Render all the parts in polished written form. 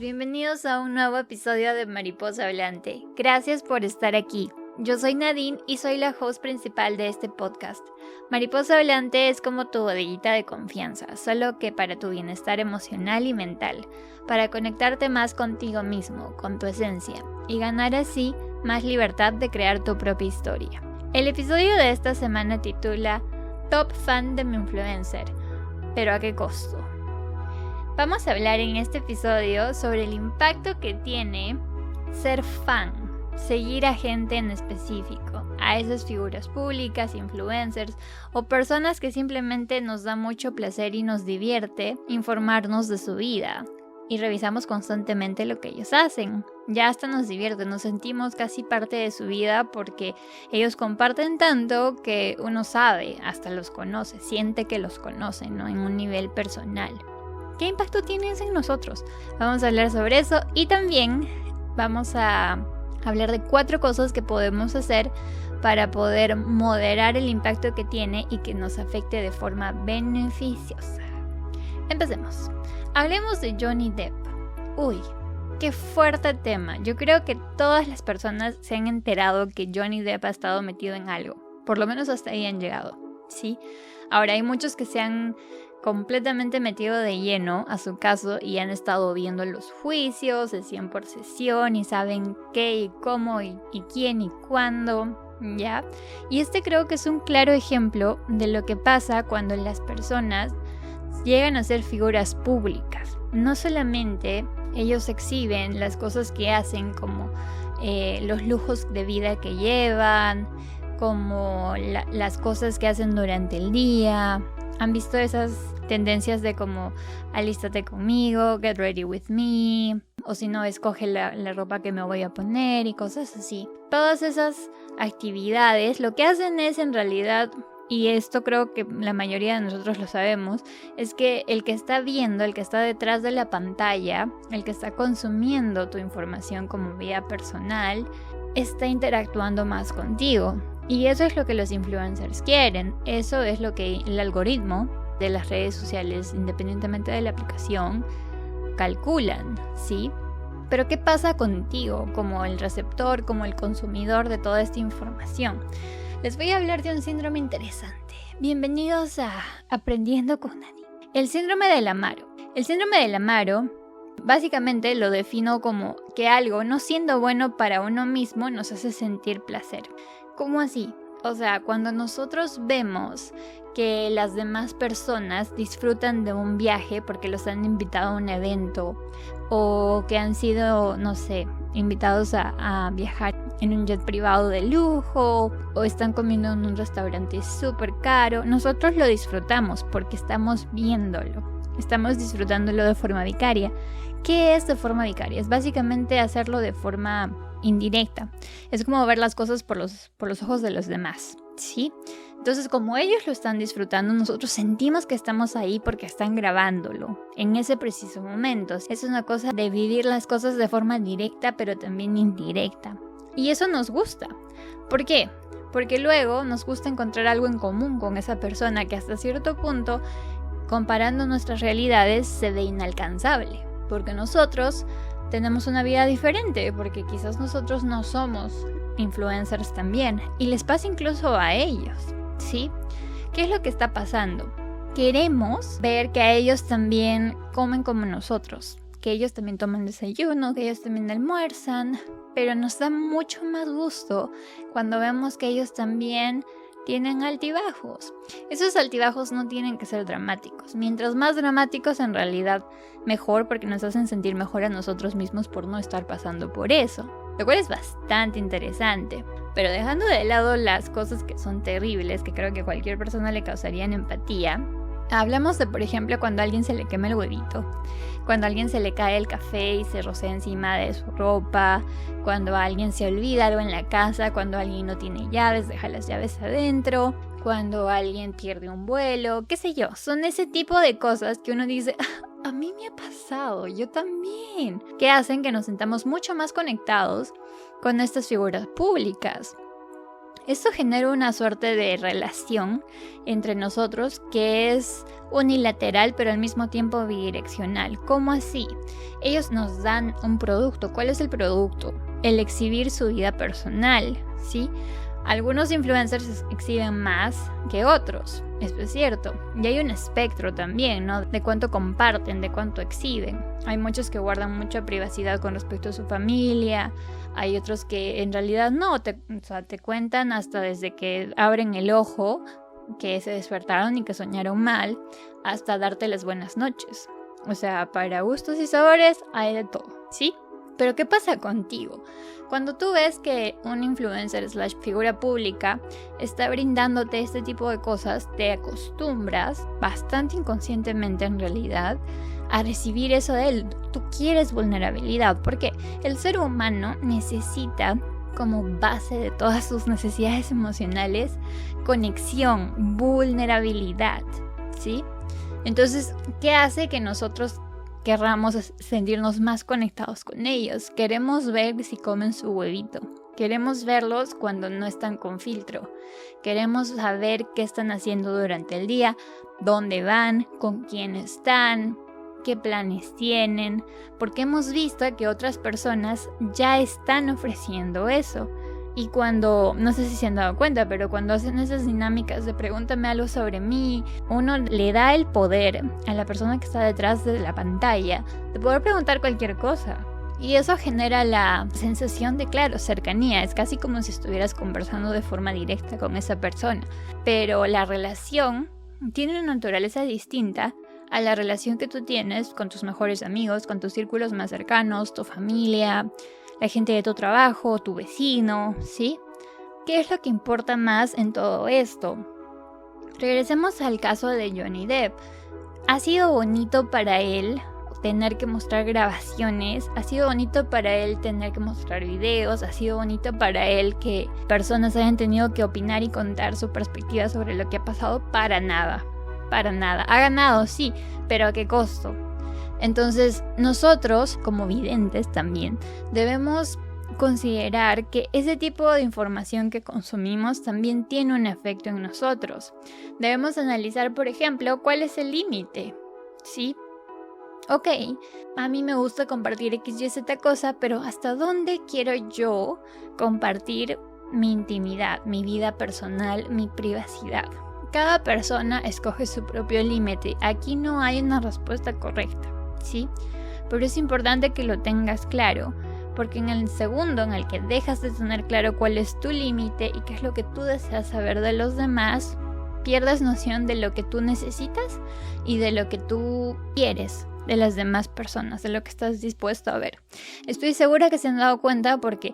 bienvenidos a un nuevo episodio de Mariposa Hablante. Gracias por estar aquí. Yo soy Nadine y soy la host principal de este podcast. Mariposa Hablante es como tu bodeguita de confianza, solo que para tu bienestar emocional y mental, para conectarte más contigo mismo, con tu esencia, y ganar así más libertad de crear tu propia historia. El episodio de esta semana titula Top Fan de mi influencer, pero ¿a qué costo? Vamos a hablar en este episodio sobre el impacto que tiene ser fan, seguir a gente en específico, a esas figuras públicas, influencers o personas que simplemente nos da mucho placer y nos divierte informarnos de su vida y revisamos constantemente lo que ellos hacen. Ya hasta nos divierte, nos sentimos casi parte de su vida porque ellos comparten tanto que uno sabe, hasta los conoce, siente que los conoce, ¿no? En un nivel personal. ¿Qué impacto tiene eso en nosotros? Vamos a hablar sobre eso y también vamos a hablar de 4 cosas que podemos hacer para poder moderar el impacto que tiene y que nos afecte de forma beneficiosa. Empecemos. Hablemos de Johnny Depp. Uy, qué fuerte tema. Yo creo que todas las personas se han enterado que Johnny Depp ha estado metido en algo. Por lo menos hasta ahí han llegado, ¿sí? Ahora hay muchos que se han completamente metido de lleno a su caso y han estado viendo los juicios, sesión por sesión, y saben qué y cómo y quién y cuándo, ¿ya? Y creo que es un claro ejemplo de lo que pasa cuando las personas llegan a ser figuras públicas. No solamente ellos exhiben las cosas que hacen, como los lujos de vida que llevan, como las cosas que hacen durante el día. ¿Han visto esas tendencias de como alístate conmigo, get ready with me, o si no, escoge la ropa que me voy a poner y cosas así? Todas esas actividades lo que hacen es en realidad, y esto creo que la mayoría de nosotros lo sabemos, es que el que está viendo, el que está detrás de la pantalla, el que está consumiendo tu información como vida personal, está interactuando más contigo. Y eso es lo que los influencers quieren, eso es lo que el algoritmo de las redes sociales, independientemente de la aplicación, calculan, ¿sí? Pero ¿qué pasa contigo como el receptor, como el consumidor de toda esta información? Les voy a hablar de un síndrome interesante. Bienvenidos a Aprendiendo con Nadine. El síndrome del Amaro. El síndrome del Amaro básicamente lo defino como que algo no siendo bueno para uno mismo nos hace sentir placer. ¿Cómo así? O sea, cuando nosotros vemos que las demás personas disfrutan de un viaje porque los han invitado a un evento o que han sido, no sé, invitados a viajar en un jet privado de lujo o están comiendo en un restaurante súper caro, nosotros lo disfrutamos porque estamos viéndolo, estamos disfrutándolo de forma vicaria. ¿Qué es de forma vicaria? Es básicamente hacerlo de forma indirecta. Es como ver las cosas por los ojos de los demás, ¿sí? Entonces, como ellos lo están disfrutando, nosotros sentimos que estamos ahí porque están grabándolo en ese preciso momento. Es una cosa de vivir las cosas de forma directa, pero también indirecta. Y eso nos gusta. ¿Por qué? Porque luego nos gusta encontrar algo en común con esa persona que hasta cierto punto, comparando nuestras realidades, se ve inalcanzable. Porque nosotros tenemos una vida diferente, porque quizás nosotros no somos influencers también, y les pasa incluso a ellos, ¿sí? ¿Qué es lo que está pasando? Queremos ver que a ellos también comen como nosotros, que ellos también toman desayuno, que ellos también almuerzan, pero nos da mucho más gusto cuando vemos que ellos también tienen altibajos. Esos altibajos no tienen que ser dramáticos. Mientras más dramáticos, en realidad mejor, porque nos hacen sentir mejor a nosotros mismos por no estar pasando por eso, lo cual es bastante interesante. Pero dejando de lado las cosas que son terribles, que creo que a cualquier persona le causarían empatía, hablamos de, por ejemplo, cuando a alguien se le quema el huevito, cuando a alguien se le cae el café y se rocea encima de su ropa, cuando a alguien se olvida algo en la casa, cuando alguien no tiene llaves, deja las llaves adentro, cuando alguien pierde un vuelo, qué sé yo. Son ese tipo de cosas que uno dice, a mí me ha pasado, yo también, que hacen que nos sintamos mucho más conectados con estas figuras públicas. Esto genera una suerte de relación entre nosotros que es unilateral pero al mismo tiempo bidireccional. ¿Cómo así? Ellos nos dan un producto. ¿Cuál es el producto? El exhibir su vida personal, ¿sí? Algunos influencers exhiben más que otros, esto es cierto. Y hay un espectro también, ¿no? De cuánto comparten, de cuánto exhiben. Hay muchos que guardan mucha privacidad con respecto a su familia. Hay otros que en realidad no, te cuentan hasta desde que abren el ojo, que se despertaron y que soñaron mal, hasta darte las buenas noches. O sea, para gustos y sabores hay de todo, ¿sí? Pero ¿qué pasa contigo? Cuando tú ves que un influencer / figura pública está brindándote este tipo de cosas, te acostumbras, bastante inconscientemente en realidad, a recibir eso de él. Tú quieres vulnerabilidad, porque el ser humano necesita, como base de todas sus necesidades emocionales, conexión, vulnerabilidad, ¿sí? Entonces, ¿qué hace que nosotros querramos sentirnos más conectados con ellos? Queremos ver si comen su huevito. Queremos verlos cuando no están con filtro. Queremos saber qué están haciendo durante el día, dónde van, con quién están, qué planes tienen, porque hemos visto que otras personas ya están ofreciendo eso. Y cuando, no sé si se han dado cuenta, pero cuando hacen esas dinámicas de pregúntame algo sobre mí, uno le da el poder a la persona que está detrás de la pantalla de poder preguntar cualquier cosa. Y eso genera la sensación de, claro, cercanía. Es casi como si estuvieras conversando de forma directa con esa persona. Pero la relación tiene una naturaleza distinta a la relación que tú tienes con tus mejores amigos, con tus círculos más cercanos, tu familia, la gente de tu trabajo, tu vecino, ¿sí? ¿Qué es lo que importa más en todo esto? Regresemos al caso de Johnny Depp. Ha sido bonito para él tener que mostrar grabaciones, ha sido bonito para él tener que mostrar videos, ha sido bonito para él que personas hayan tenido que opinar y contar su perspectiva sobre lo que ha pasado. Para nada. Ha ganado, sí, pero ¿a qué costo? Entonces, nosotros, como videntes también, debemos considerar que ese tipo de información que consumimos también tiene un efecto en nosotros. Debemos analizar, por ejemplo, cuál es el límite, ¿sí? Ok, a mí me gusta compartir X, Y, Z cosa, pero ¿hasta dónde quiero yo compartir mi intimidad, mi vida personal, mi privacidad? Cada persona escoge su propio límite. Aquí no hay una respuesta correcta, ¿sí? Pero es importante que lo tengas claro, porque en el segundo en el que dejas de tener claro cuál es tu límite y qué es lo que tú deseas saber de los demás, pierdes noción de lo que tú necesitas y de lo que tú quieres de las demás personas, de lo que estás dispuesto a ver. Estoy segura que se han dado cuenta porque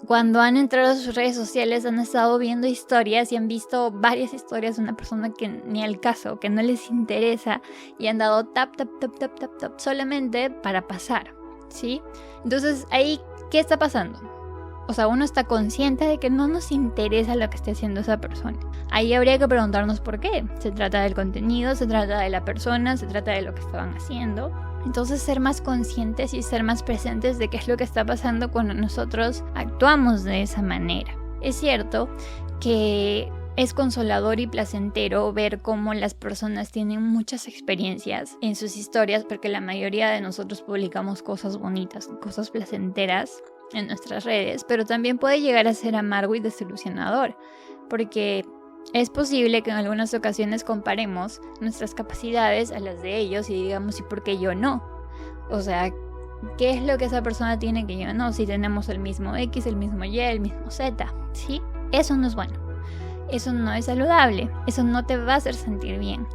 cuando han entrado a sus redes sociales han estado viendo historias y han visto varias historias de una persona que ni al caso, que no les interesa, y han dado tap solamente para pasar, ¿sí? Entonces ahí, ¿qué está pasando? O sea, uno está consciente de que no nos interesa lo que esté haciendo esa persona. Ahí habría que preguntarnos por qué. Se trata del contenido, se trata de la persona, se trata de lo que estaban haciendo. Entonces ser más conscientes y ser más presentes de qué es lo que está pasando cuando nosotros actuamos de esa manera. Es cierto que es consolador y placentero ver cómo las personas tienen muchas experiencias en sus historias, porque la mayoría de nosotros publicamos cosas bonitas, cosas placenteras en nuestras redes, pero también puede llegar a ser amargo y desilusionador, porque es posible que en algunas ocasiones comparemos nuestras capacidades a las de ellos y digamos, ¿y por qué yo no? O sea, ¿qué es lo que esa persona tiene que yo no? Si tenemos el mismo X, el mismo Y, el mismo Z, ¿sí? Eso no es bueno. Eso no es saludable. Eso no te va a hacer sentir bien.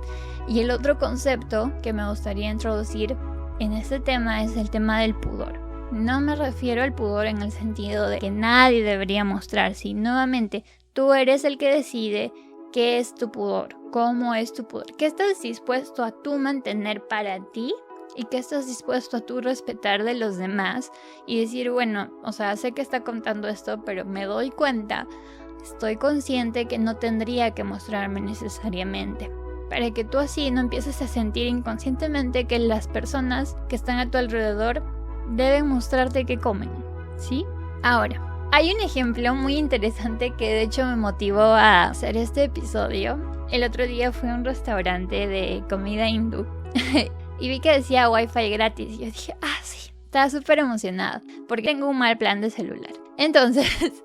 Y el otro concepto que me gustaría introducir en este tema es el tema del pudor. No me refiero al pudor en el sentido de que nadie debería mostrar, sino nuevamente tú eres el que decide qué es tu pudor, cómo es tu pudor, qué estás dispuesto a tú mantener para ti y qué estás dispuesto a tú respetar de los demás y decir, bueno, o sea, sé que está contando esto, pero me doy cuenta, estoy consciente que no tendría que mostrarme necesariamente, para que tú así no empieces a sentir inconscientemente que las personas que están a tu alrededor deben mostrarte qué comen, ¿sí? Ahora, Hay un ejemplo muy interesante que de hecho me motivó a hacer este episodio. El otro día fui a un restaurante de comida hindú y vi que decía Wi-Fi gratis. Y yo dije, sí, estaba súper emocionada porque tengo un mal plan de celular. Entonces,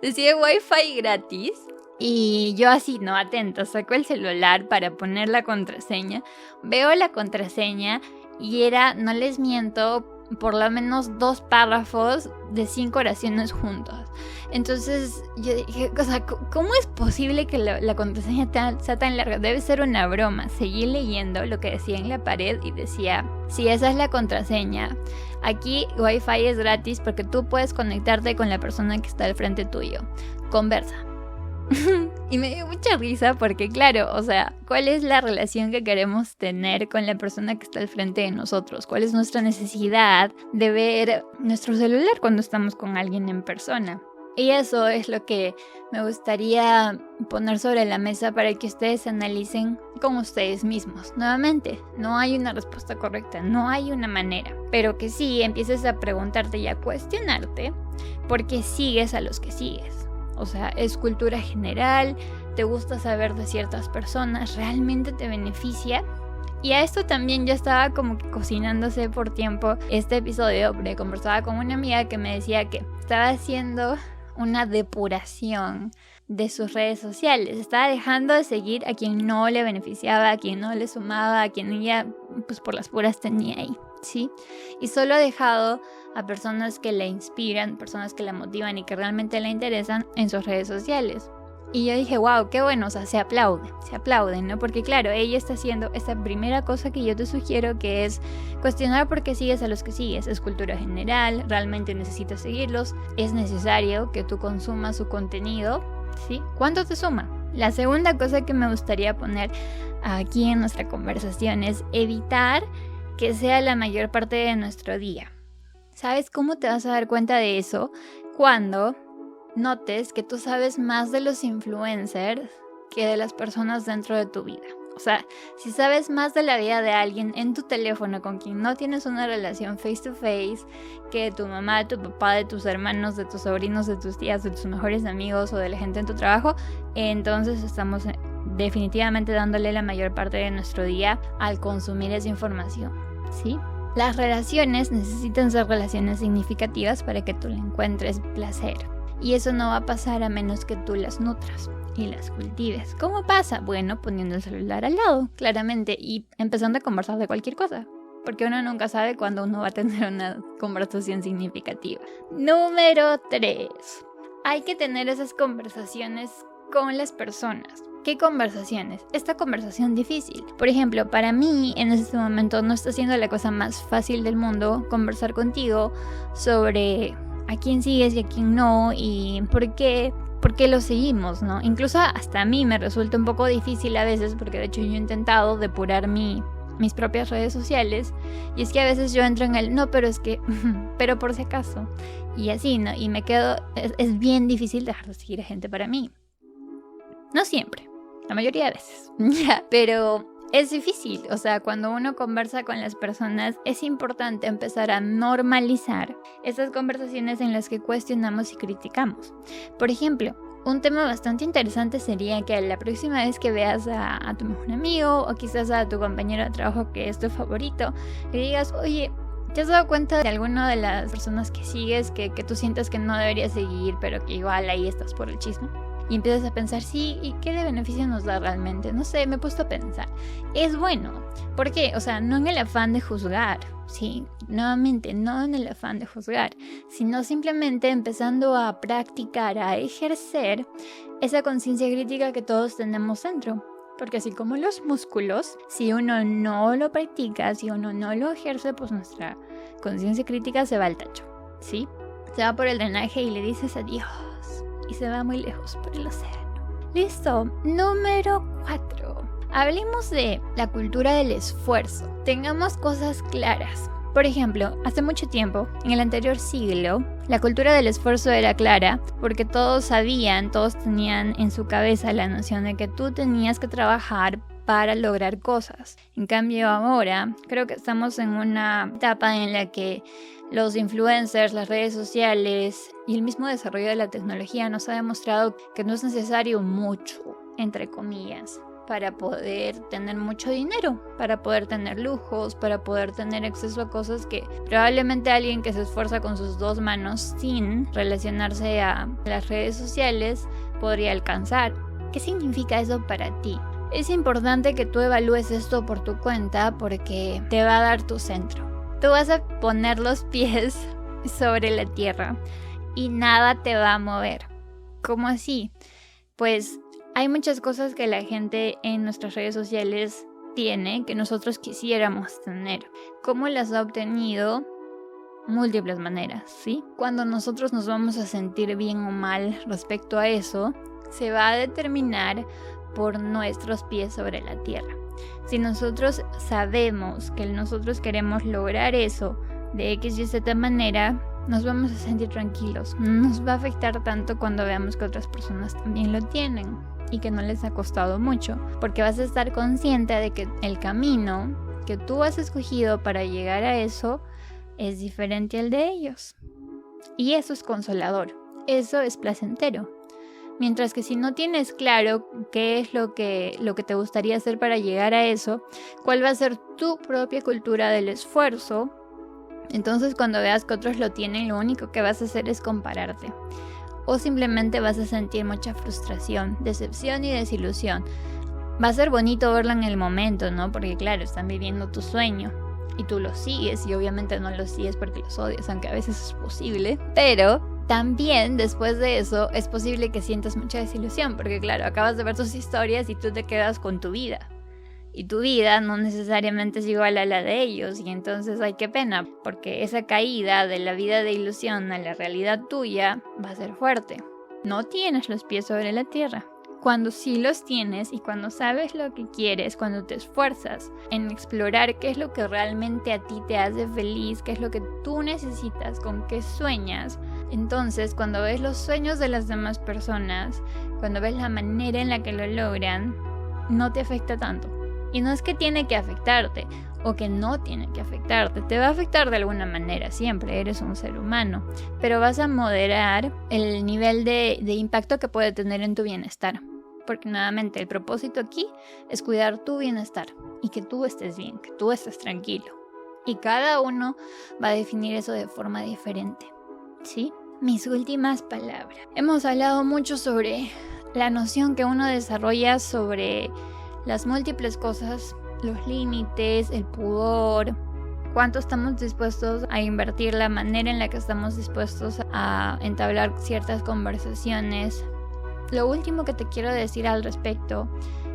decía Wi-Fi gratis y yo así, no, atento, saco el celular para poner la contraseña. Veo la contraseña y era, no les miento, por lo menos 2 párrafos de 5 oraciones juntos. Entonces yo dije, o sea, ¿cómo es posible que la contraseña sea tan larga? Debe ser una broma. Seguí leyendo lo que decía en la pared y decía, si esa es la contraseña, aquí Wi-Fi es gratis porque tú puedes conectarte con la persona que está al frente tuyo. Conversa. Y me dio mucha risa porque claro, o sea, ¿cuál es la relación que queremos tener con la persona que está al frente de nosotros? ¿Cuál es nuestra necesidad de ver nuestro celular cuando estamos con alguien en persona? Y eso es lo que me gustaría poner sobre la mesa para que ustedes analicen con ustedes mismos. Nuevamente, no hay una respuesta correcta, no hay una manera, pero que sí empieces a preguntarte y a cuestionarte por qué sigues a los que sigues. O sea, es cultura general, te gusta saber de ciertas personas, realmente te beneficia. Y a esto también ya estaba como que cocinándose por tiempo este episodio, porque conversaba con una amiga que me decía que estaba haciendo una depuración de sus redes sociales. Estaba dejando de seguir a quien no le beneficiaba, a quien no le sumaba, a quien ella pues por las puras tenía ahí, ¿sí? Y solo ha dejado a personas que la inspiran, personas que la motivan y que realmente la interesan en sus redes sociales. Y yo dije, wow, qué bueno, o sea, se aplaude, ¿no? Porque claro, ella está haciendo esta primera cosa que yo te sugiero, que es cuestionar por qué sigues a los que sigues. Es cultura general, realmente necesitas seguirlos, es necesario que tú consumas su contenido, ¿sí? ¿Cuánto te suma? La segunda cosa que me gustaría poner aquí en nuestra conversación es evitar que sea la mayor parte de nuestro día. ¿Sabes cómo te vas a dar cuenta de eso? Cuando notes que tú sabes más de los influencers que de las personas dentro de tu vida. O sea, si sabes más de la vida de alguien en tu teléfono con quien no tienes una relación face to face que de tu mamá, de tu papá, de tus hermanos, de tus sobrinos, de tus tías, de tus mejores amigos o de la gente en tu trabajo, entonces estamos definitivamente dándole la mayor parte de nuestro día al consumir esa información, ¿sí? Las relaciones necesitan ser relaciones significativas para que tú le encuentres placer. Y eso no va a pasar a menos que tú las nutras y las cultives. ¿Cómo pasa? Bueno, poniendo el celular al lado, claramente, y empezando a conversar de cualquier cosa. Porque uno nunca sabe cuándo uno va a tener una conversación significativa. Número 3. Hay que tener esas conversaciones con las personas. ¿Qué conversaciones? Esta conversación difícil. Por ejemplo, para mí en este momento no está siendo la cosa más fácil del mundo conversar contigo sobre a quién sigues y a quién no y por qué lo seguimos, ¿no? Incluso hasta a mí me resulta un poco difícil a veces porque de hecho yo he intentado depurar mis propias redes sociales y es que a veces yo entro en el no, pero es que, pero por si acaso y así, ¿no? Y me quedo, es bien difícil dejar de seguir a gente para mí. No siempre. La mayoría de veces, pero es difícil, o sea, cuando uno conversa con las personas es importante empezar a normalizar esas conversaciones en las que cuestionamos y criticamos. Por ejemplo, un tema bastante interesante sería que la próxima vez que veas a tu mejor amigo o quizás a tu compañero de trabajo que es tu favorito, le digas, oye, ¿te has dado cuenta de alguna de las personas que sigues que tú sientes que no deberías seguir, pero que igual ahí estás por el chisme? Y empiezas a pensar, sí, ¿y qué de beneficio nos da realmente? No sé, me he puesto a pensar. Es bueno. ¿Por qué? O sea, no en el afán de juzgar, ¿sí? Nuevamente, no en el afán de juzgar, sino simplemente empezando a practicar, a ejercer esa conciencia crítica que todos tenemos dentro. Porque así como los músculos, si uno no lo practica, si uno no lo ejerce, pues nuestra conciencia crítica se va al tacho, ¿sí? Se va por el drenaje y le dices adiós. Y se va muy lejos por el océano. Listo. Número 4. Hablemos de la cultura del esfuerzo. Tengamos cosas claras. Por ejemplo, hace mucho tiempo, en el anterior siglo, la cultura del esfuerzo era clara porque todos sabían, todos tenían en su cabeza la noción de que tú tenías que trabajar para lograr cosas. En cambio ahora creo que estamos en una etapa en la que los influencers, las redes sociales y el mismo desarrollo de la tecnología nos ha demostrado que no es necesario mucho, entre comillas, para poder tener mucho dinero, para poder tener lujos, para poder tener acceso a cosas que probablemente alguien que se esfuerza con sus 2 manos sin relacionarse a las redes sociales podría alcanzar. ¿Qué significa eso para ti? Es importante que tú evalúes esto por tu cuenta porque te va a dar tu centro. Tú vas a poner los pies sobre la tierra y nada te va a mover. ¿Cómo así? Pues hay muchas cosas que la gente en nuestras redes sociales tiene que nosotros quisiéramos tener. ¿Cómo las ha obtenido? Múltiples maneras, ¿sí? Cuando nosotros nos vamos a sentir bien o mal respecto a eso, se va a determinar por nuestros pies sobre la tierra. Si nosotros sabemos que nosotros queremos lograr eso de X y Z manera, nos vamos a sentir tranquilos. No nos va a afectar tanto cuando veamos que otras personas también lo tienen y que no les ha costado mucho, porque vas a estar consciente de que el camino que tú has escogido para llegar a eso es diferente al de ellos. Y eso es consolador, eso es placentero. Mientras que si no tienes claro qué es lo que te gustaría hacer para llegar a eso, cuál va a ser tu propia cultura del esfuerzo, entonces cuando veas que otros lo tienen, lo único que vas a hacer es compararte. O simplemente vas a sentir mucha frustración, decepción y desilusión. Va a ser bonito verlo en el momento, ¿no? Porque claro, están viviendo tu sueño y tú lo sigues y obviamente no lo sigues porque los odias, aunque a veces es posible. Pero también después de eso es posible que sientas mucha desilusión porque claro, acabas de ver sus historias y tú te quedas con tu vida. Y tu vida no necesariamente es igual a la de ellos y entonces ay, qué pena, porque esa caída de la vida de ilusión a la realidad tuya va a ser fuerte. No tienes los pies sobre la tierra. Cuando sí los tienes y cuando sabes lo que quieres, cuando te esfuerzas en explorar qué es lo que realmente a ti te hace feliz, qué es lo que tú necesitas, con qué sueñas, entonces cuando ves los sueños de las demás personas, cuando ves la manera en la que lo logran, no te afecta tanto. Y no es que tiene que afectarte o que no tiene que afectarte, te va a afectar de alguna manera, siempre eres un ser humano, pero vas a moderar el nivel de impacto que puede tener en tu bienestar, porque nuevamente el propósito aquí es cuidar tu bienestar y que tú estés bien, que tú estés tranquilo, y cada uno va a definir eso de forma diferente, ¿sí? Mis últimas palabras. Hemos hablado mucho sobre la noción que uno desarrolla sobre las múltiples cosas, los límites, el pudor, cuánto estamos dispuestos a invertir, la manera en la que estamos dispuestos a entablar ciertas conversaciones. Lo último que te quiero decir al respecto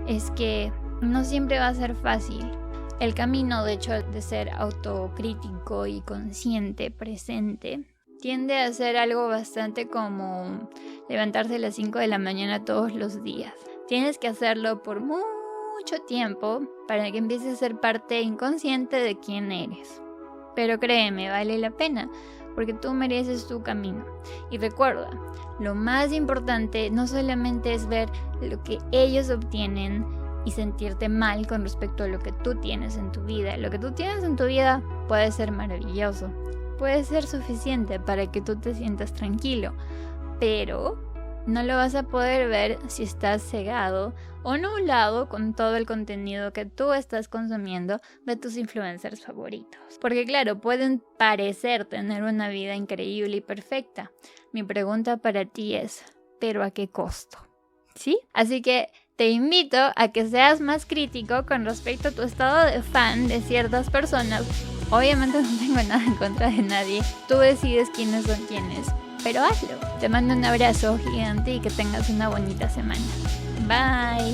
es que no siempre va a ser fácil. El camino, de hecho, de ser autocrítico y consciente, presente, tiende a ser algo bastante como levantarse a las 5 de la mañana todos los días. Tienes que hacerlo por mucho tiempo para que empieces a ser parte inconsciente de quién eres. Pero créeme, vale la pena, porque tú mereces tu camino. Y recuerda, lo más importante no solamente es ver lo que ellos obtienen y sentirte mal con respecto a lo que tú tienes en tu vida. Lo que tú tienes en tu vida puede ser maravilloso, puede ser suficiente para que tú te sientas tranquilo, pero no lo vas a poder ver si estás cegado o nublado con todo el contenido que tú estás consumiendo de tus influencers favoritos. Porque claro, pueden parecer tener una vida increíble y perfecta. Mi pregunta para ti es, ¿pero a qué costo? ¿Sí? Así que te invito a que seas más crítico con respecto a tu estado de fan de ciertas personas. Obviamente no tengo nada en contra de nadie. Tú decides quiénes son quiénes. Pero hazlo. Te mando un abrazo gigante y que tengas una bonita semana. Bye.